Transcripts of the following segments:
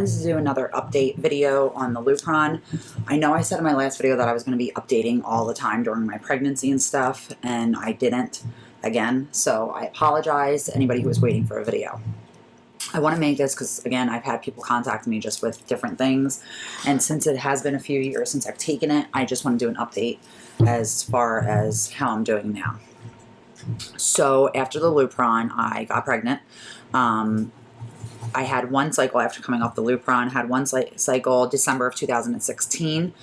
wanted to do another update video on the Lupron. I know I said in my last video that I was going to be updating all the time during my pregnancy and stuff, and I didn't again, so I apologize to anybody who was waiting for a video. I want to make this because, again, I've had people contact me just with different things, and since it has been a few years since I've taken it, I just want to do an update as far as how I'm doing now. So after the Lupron, I got pregnant. I had one cycle after coming off the Lupron, had one cycle December of 2016.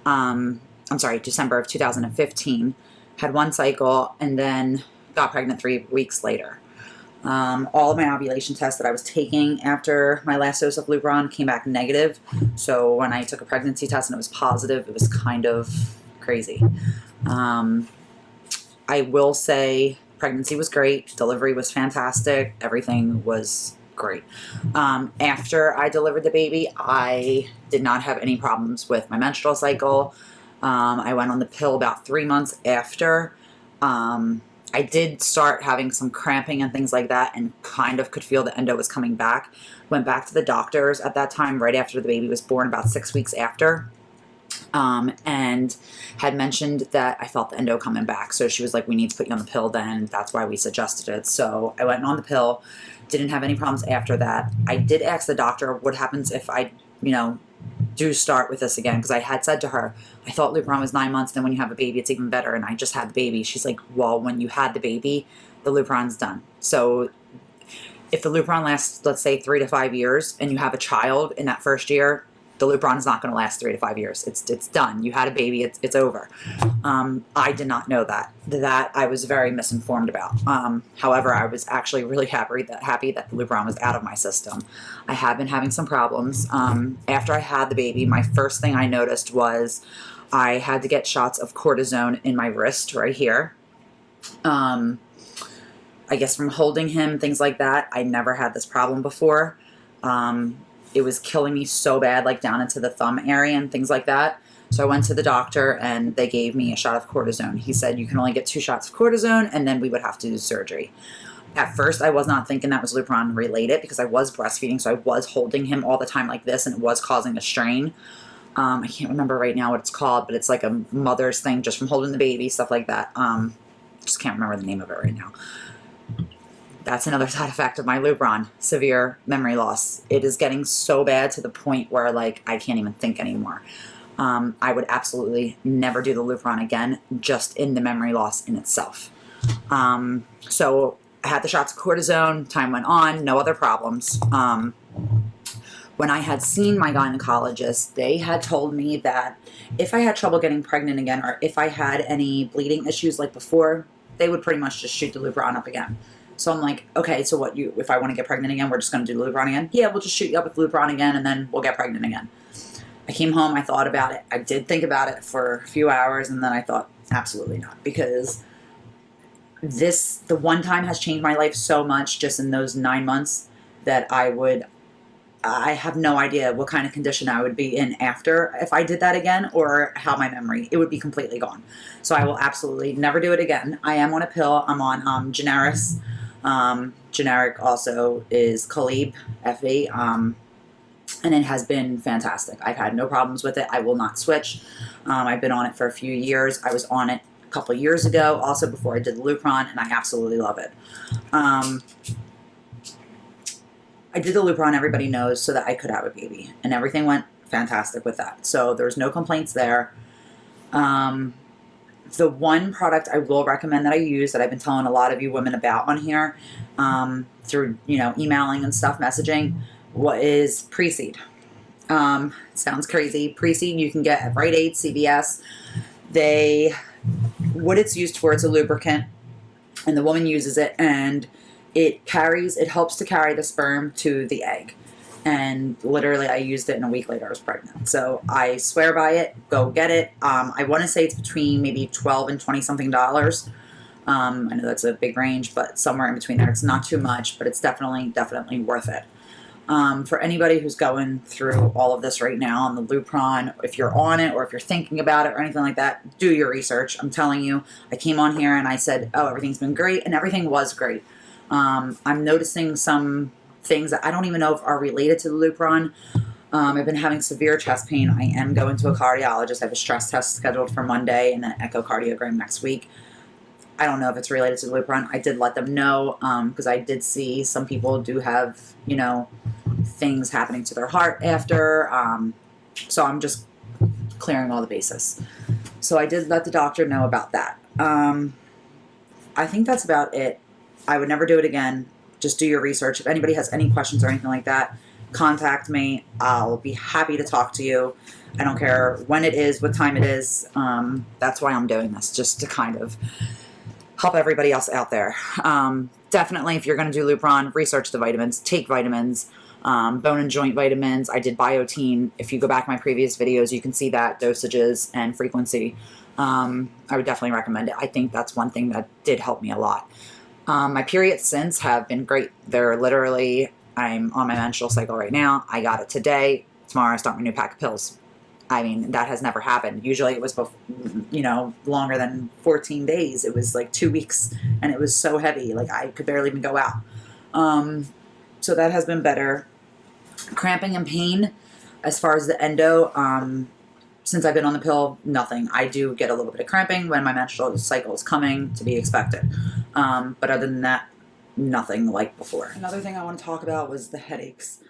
I'm sorry, December of 2015. Had one cycle and then got pregnant 3 weeks later. All of my ovulation tests that I was taking after my last dose of Lupron came back negative. So when I took a pregnancy test and it was positive, it was kind of crazy. I will say pregnancy was great. Delivery was fantastic. Everything was great. After I delivered the baby, I did not have any problems with my menstrual cycle. I went on the pill about 3 months after. I did start having some cramping and things like that and kind of could feel the endo was coming back. Went back to the doctors at that time right after the baby was born, about 6 weeks after. And had mentioned that I felt the endo coming back. So she was like, we need to put you on the pill then. That's why we suggested it. So I went on the pill, didn't have any problems after that. I did ask the doctor what happens if I, do start with this again. Because I had said to her, I thought Lupron was 9 months. Then when you have a baby, it's even better. And I just had the baby. She's like, well, when you had the baby, the Lupron's done. So if the Lupron lasts, let's say 3 to 5 years and you have a child in that first year, the Lupron is not going to last 3 to 5 years. It's done. You had a baby. It's over. I did not know that. That I was very misinformed about. However, I was actually really happy that the Lupron was out of my system. I have been having some problems. After I had the baby, my first thing I noticed was I had to get shots of cortisone in my wrist right here. I guess from holding him, things like that. I never had this problem before. It was killing me so bad, like down into the thumb area and things like that. So I went to the doctor and they gave me a shot of cortisone. He said you can only get 2 shots of cortisone and then we would have to do surgery. At first, I was not thinking that was Lupron related because I was breastfeeding, so I was holding him all the time like this and it was causing a strain. I can't remember right now what it's called, but it's like a mother's thing just from holding the baby, stuff like that. Just can't remember the name of it right now. That's another side effect of my Lupron, severe memory loss. It is getting so bad to the point where, like, I can't even think anymore. I would absolutely never do the Lupron again, just in the memory loss in itself. So I had the shots of cortisone, time went on, no other problems. When I had seen my gynecologist, they had told me that if I had trouble getting pregnant again, or if I had any bleeding issues like before, they would pretty much just shoot the Lupron up again. So I'm like, okay, so what, if I want to get pregnant again, we're just going to do Lupron again? Yeah, we'll just shoot you up with Lupron again, and then we'll get pregnant again. I came home, I thought about it. I did think about it for a few hours, and then I thought, absolutely not. Because the one time has changed my life so much just in those 9 months that I have no idea what kind of condition I would be in after if I did that again, or how my memory, it would be completely gone. So I will absolutely never do it again. I am on a pill. I'm on Generis. Generic also is Colib, FE, and it has been fantastic. I've had no problems with it. I will not switch. I've been on it for a few years. I was on it a couple years ago, also before I did the Lupron, and I absolutely love it. I did the Lupron, everybody knows, so that I could have a baby, and everything went fantastic with that. So there's no complaints there. The one product I will recommend that I use that I've been telling a lot of you women about on here, through, emailing and stuff, messaging, is Pre-Seed. Sounds crazy. Pre-Seed you can get at Rite Aid, CVS. What it's used for, it's a lubricant, and the woman uses it, and it helps to carry the sperm to the egg. And literally I used it and a week later I was pregnant. So I swear by it. Go get it. I want to say it's between maybe $12 and $20 something. I know that's a big range, but somewhere in between there. It's not too much, but it's definitely worth it. For anybody who's going through all of this right now on the Lupron, if you're on it or if you're thinking about it or anything like that, do your research. I'm telling you, I came on here and I said, oh, everything's been great, and everything was great. I'm noticing some things that I don't even know if are related to the Lupron. I've been having severe chest pain. I am going to a cardiologist. I have a stress test scheduled for Monday and then an echocardiogram next week. I don't know if it's related to the Lupron. I did let them know because I did see some people do have, you know, things happening to their heart after. So I'm just clearing all the bases. So I did let the doctor know about that. I think that's about it. I would never do it again. Just do your research. If anybody has any questions or anything like that, contact me. I'll be happy to talk to you. I don't care when it is, what time it is. That's why I'm doing this, just to kind of help everybody else out there. Definitely, if you're going to do Lupron, research the vitamins. Take vitamins, bone and joint vitamins. I did biotin. If you go back my previous videos, you can see that dosages and frequency. I would definitely recommend it. I think that's one thing that did help me a lot. My periods since have been great. They're literally, I'm on my menstrual cycle right now. I got it today. Tomorrow I start my new pack of pills. I mean, that has never happened. Usually it was, you know, longer than 14 days. It was like 2 weeks and it was so heavy. Like I could barely even go out. So that has been better. Cramping and pain, as far as the endo, since I've been on the pill, nothing. I do get a little bit of cramping when my menstrual cycle is coming, to be expected. But other than that, nothing like before. Another thing I want to talk about was the headaches.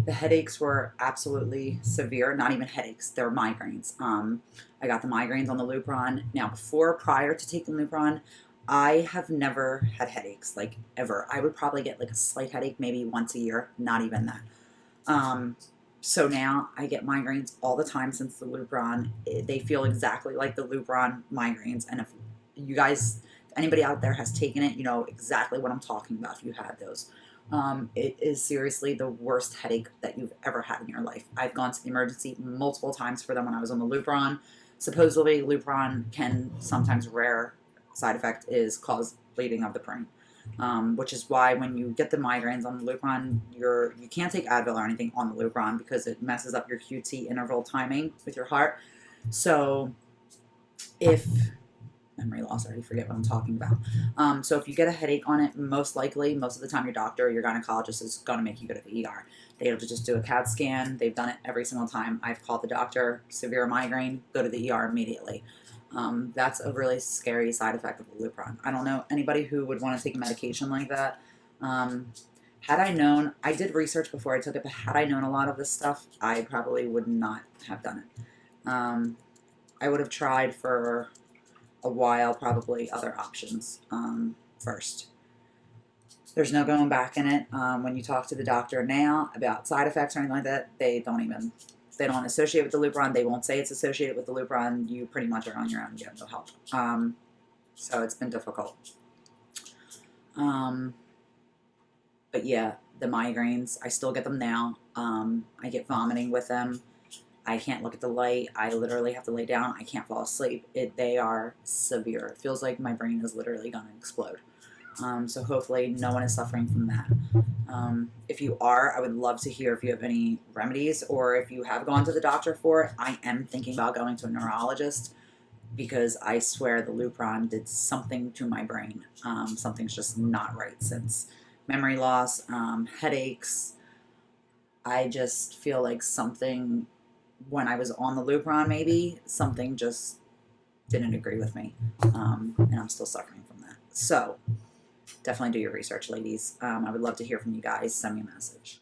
The headaches were absolutely severe. Not even headaches, they were migraines. I got the migraines on the Lupron. Now, prior to taking Lupron, I have never had headaches, like ever. I would probably get like a slight headache maybe once a year, not even that. So now I get migraines all the time since the Lupron. They feel exactly like the Lupron migraines. And if you guys, anybody out there has taken it, you know exactly what I'm talking about if you had those. It is seriously the worst headache that you've ever had in your life. I've gone to the emergency multiple times for them when I was on the Lupron. Supposedly, Lupron can sometimes, rare side effect is cause bleeding of the brain. Which is why when you get the migraines on the Lupron, you can't take Advil or anything on the Lupron because it messes up your QT interval timing with your heart. So if memory loss, I already forget what I'm talking about. So if you get a headache on it, most likely, most of the time your doctor or your gynecologist is going to make you go to the ER. They have to just do a CAT scan. They've done it every single time. I've called the doctor, severe migraine, go to the ER immediately. That's a really scary side effect of the Lupron. I don't know anybody who would want to take a medication like that. Had I known, I did research before I took it, but had I known a lot of this stuff, I probably would not have done it. I would have tried for a while, probably other options first. There's no going back in it. When you talk to the doctor now about side effects or anything like that, they don't associate with the Lupron. They won't say it's associated with the Lupron. You pretty much are on your own. You have no help. So it's been difficult. But yeah, the migraines, I still get them now. I get vomiting with them. I can't look at the light. I literally have to lay down. I can't fall asleep. They are severe. It feels like my brain is literally going to explode. So hopefully no one is suffering from that. If you are, I would love to hear if you have any remedies or if you have gone to the doctor for it. I am thinking about going to a neurologist because I swear the Lupron did something to my brain. Something's just not right since memory loss, headaches. I just feel like something, when I was on the Lupron maybe, something just didn't agree with me. And I'm still suffering from that. So definitely do your research, ladies. I would love to hear from you guys. Send me a message.